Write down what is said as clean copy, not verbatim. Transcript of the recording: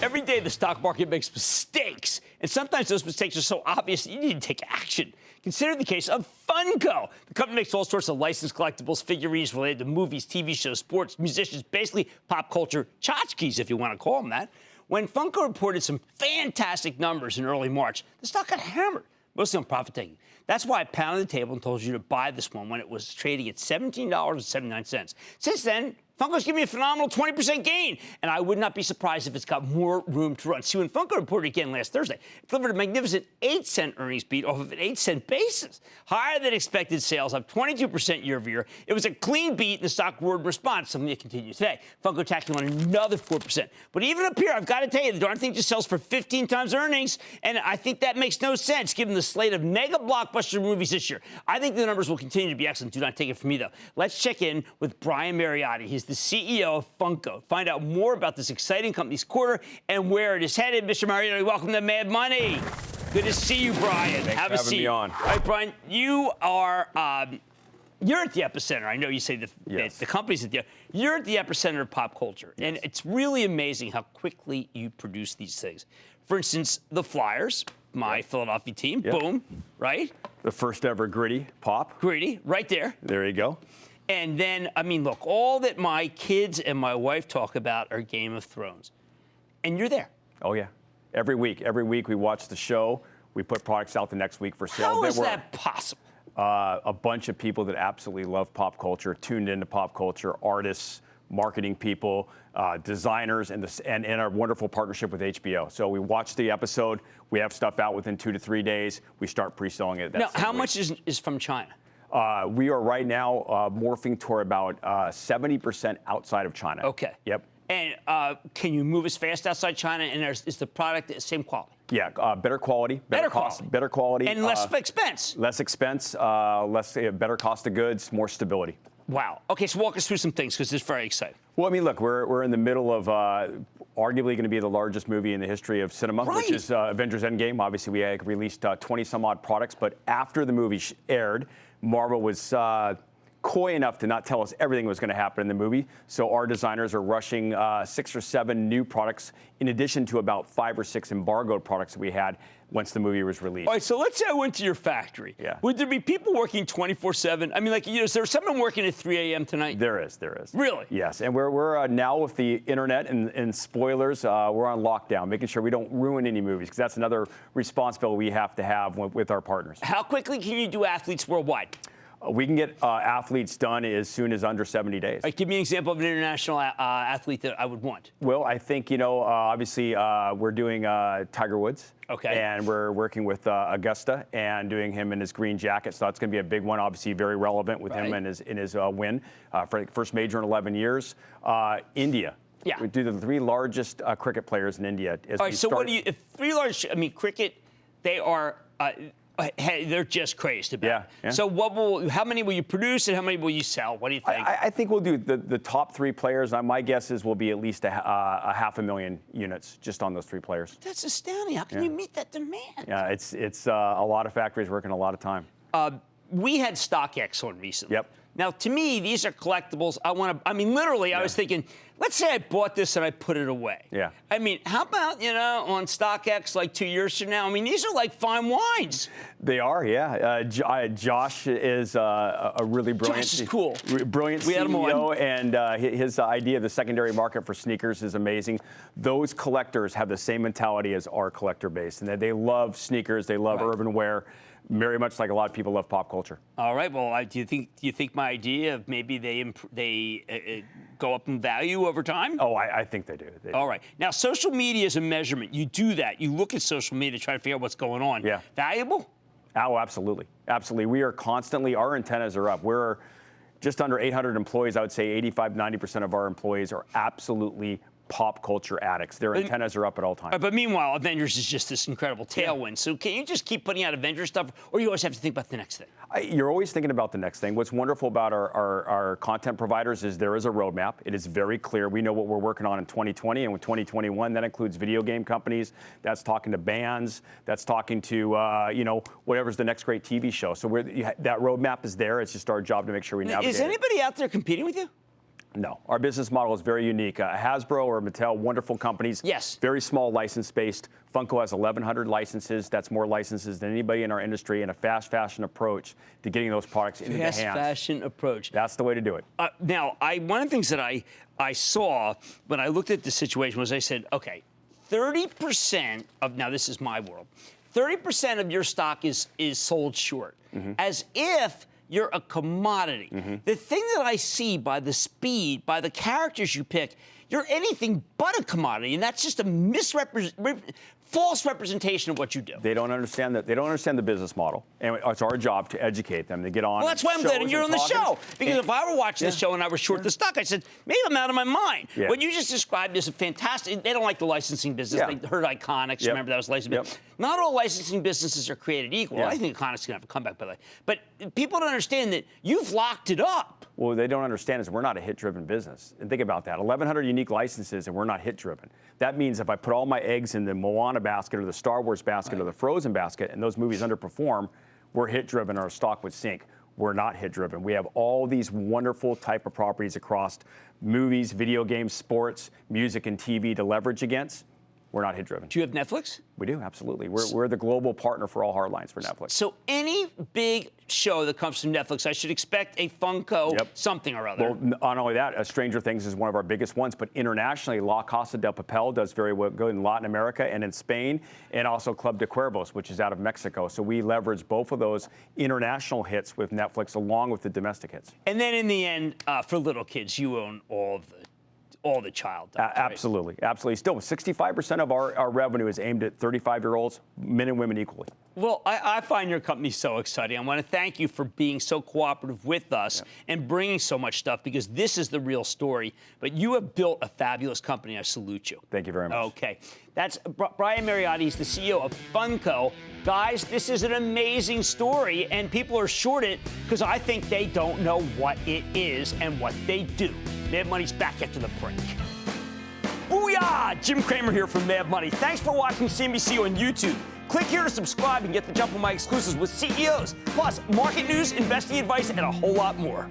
Every day the stock market makes mistakes, and sometimes those mistakes are so obvious that you need to take action. Consider the case of Funko. The company makes all sorts of licensed collectibles, figurines related to movies, TV shows, sports, musicians, basically pop culture tchotchkes, if you want to call them that. When Funko reported some fantastic numbers in early March, the stock got hammered, mostly on profit taking. That's why I pounded the table and told you to buy this one when it was trading at $17.79. Since then, Funko's giving me a phenomenal 20% gain, and I would not be surprised if it's got more room to run. See, when Funko reported again last Thursday, it delivered a magnificent 8-cent earnings beat off of an 8-cent basis. Higher than expected sales, up 22% year over year. It was a clean beat, and the stock roared in response, something that continues today. Funko tacking on another 4%. But even up here, I've got to tell you, the darn thing just sells for 15 times earnings, and I think that makes no sense given the slate of mega blockbuster movies this year. I think the numbers will continue to be excellent. Do not take it from me, though. Let's check in with Brian Mariotti. He's the CEO of Funko. Find out more about this exciting company's quarter and where it is headed. Mr. Mariotti, welcome to Mad Money. Good to see you, Brian. Thanks Have for a having seat. me on. All right, Brian, you are you're at the epicenter. I know you say the company's at the you're at the epicenter of pop culture, and it's really amazing how quickly you produce these things. For instance, the Flyers, my Philadelphia team, boom, right? The first ever gritty pop. Gritty, right there. There you go. And then, I mean, look, all that my kids and my wife talk about are Game of Thrones. And you're there. Oh, yeah. Every week we watch the show. We put products out the next week for sale. How is that possible? A bunch of people that absolutely love pop culture, tuned into pop culture, artists, marketing people, designers, and our wonderful partnership with HBO. So we watch the episode. We have stuff out within 2 to 3 days. We start pre-selling it. Now, how much is from China? We are right now morphing toward about 70% outside of China. Okay. Yep. And can you move as fast outside China? And is the product the same quality? Yeah, better quality, better cost, quality. better quality, and less expense. Less expense, better cost of goods, more stability. Wow. Okay, so walk us through some things because it's very exciting. Well, I mean, look, we're in the middle of arguably going to be the largest movie in the history of cinema, which is Avengers Endgame. Obviously, we released 20-some-odd products, but after the movie aired, Marvel was coy enough to not tell us everything was going to happen in the movie. So our designers are rushing 6 or 7 new products, in addition to about 5 or 6 embargoed products that we had once the movie was released. All right, so let's say I went to your factory. Yeah. Would there be people working 24/7? I mean, like, is there someone working at 3 a.m. tonight? There is. Really? Yes, and we're now with the internet and spoilers, we're on lockdown, making sure we don't ruin any movies, because that's another responsibility we have to have with our partners. How quickly can you do athletes worldwide? We can get athletes done as soon as under 70 days. All right, give me an example of an international athlete that I would want. Well, I think, obviously we're doing Tiger Woods. Okay. And we're working with Augusta and doing him in his green jacket. So that's going to be a big one, obviously very relevant with him and his win for the first major in 11 years. India. Yeah. We do the 3 largest cricket players in India. All right, so what do you, if 3 large, I mean, cricket, they are, they're just crazed about it. Yeah. So how many will you produce and how many will you sell? What do you think? I think we'll do the top 3 players. My guess is we'll be at least a 500,000 units just on those 3 players. That's astounding. How can you meet that demand? Yeah, it's a lot of factories working a lot of time. We had StockX on recently. Yep. Now, to me, these are collectibles. I mean, literally, I was thinking, let's say I bought this and I put it away. Yeah. I mean, how about, on StockX like 2 years from now? I mean, these are like fine wines. They are, yeah. Josh is a really brilliant, Josh is cool. Brilliant We had him CEO, and his idea of the secondary market for sneakers is amazing. Those collectors have the same mentality as our collector base, and they love sneakers, they love urban wear, very much like a lot of people love pop culture. All right. Well, do you think my idea of maybe they go up in value over time? Oh, I think they do. All right. Now, social media is a measurement. You do that. You look at social media to try to figure out what's going on. Yeah. Valuable? Oh, absolutely. Absolutely. We are constantly, our antennas are up. We're just under 800 employees. I would say 85-90% of our employees are absolutely pop culture addicts. Their antennas are up at all times. But meanwhile, Avengers is just this incredible tailwind. Yeah. So can you just keep putting out Avengers stuff, or you always have to think about the next thing? You're always thinking about the next thing. What's wonderful about our content providers is there is a roadmap. It is very clear. We know what we're working on in 2020 and with 2021. That includes video game companies. That's talking to bands. That's talking to, whatever's the next great TV show. So that roadmap is there. It's just our job to make sure we navigate Is anybody out there competing with you? No, our business model is very unique. Hasbro or Mattel, wonderful companies. Yes. Very small license-based. Funko has 1,100 licenses. That's more licenses than anybody in our industry, and a fast fashion approach to getting those products into the hands. Fast fashion approach. That's the way to do it. Now, one of the things that I saw when I looked at the situation was I said, okay, 30% of, now this is my world, 30% of your stock is sold short, as if you're a commodity. The thing that I see by the speed, by the characters you pick, you're anything but a commodity, and that's just a false representation of what you do. They don't understand that. They don't understand the business model, and it's our job to educate them, to get on. Well, that's why I'm glad you're on the show. Because if I were watching the show and I were short the stock, I said, maybe I'm out of my mind. Yeah. What you just described is a fantastic. They don't like the licensing business. Yeah. They heard Iconics. Yep. Remember that was licensing. Yep. Not all licensing businesses are created equal. Yeah. I think Iconics is going to have a comeback, by the way. But people don't understand that you've locked it up. Well, they don't understand is we're not a hit-driven business. And think about that. 1,100 unique licenses, and we're not hit-driven. That means if I put all my eggs in the Moana basket or the Star Wars basket or the Frozen basket, and those movies underperform, we're hit-driven, our stock would sink. We're not hit-driven. We have all these wonderful type of properties across movies, video games, sports, music, and TV to leverage against. We're not hit-driven. Do you have Netflix? We do, absolutely. We're the global partner for all hard lines for Netflix. So any big show that comes from Netflix, I should expect a Funko something or other. Well, not only that, Stranger Things is one of our biggest ones, but internationally, La Casa del Papel does very well, good in Latin America and in Spain, and also Club de Cuervos, which is out of Mexico. So we leverage both of those international hits with Netflix along with the domestic hits. And then in the end, for little kids, you own all the child dogs, right? Absolutely, absolutely. Still, 65% of our revenue is aimed at 35-year-olds, men and women equally. Well, I find your company so exciting. I want to thank you for being so cooperative with us and bringing so much stuff, because this is the real story. But you have built a fabulous company. I salute you. Thank you very much. Okay. That's Brian Mariotti. He's the CEO of Funko. Guys, this is an amazing story, and people are short it because I think they don't know what it is and what they do. Mad Money's back after the break. Booyah! Jim Cramer here from Mad Money. Thanks for watching CNBC on YouTube. Click here to subscribe and get the jump on my exclusives with CEOs, plus market news, investing advice, and a whole lot more.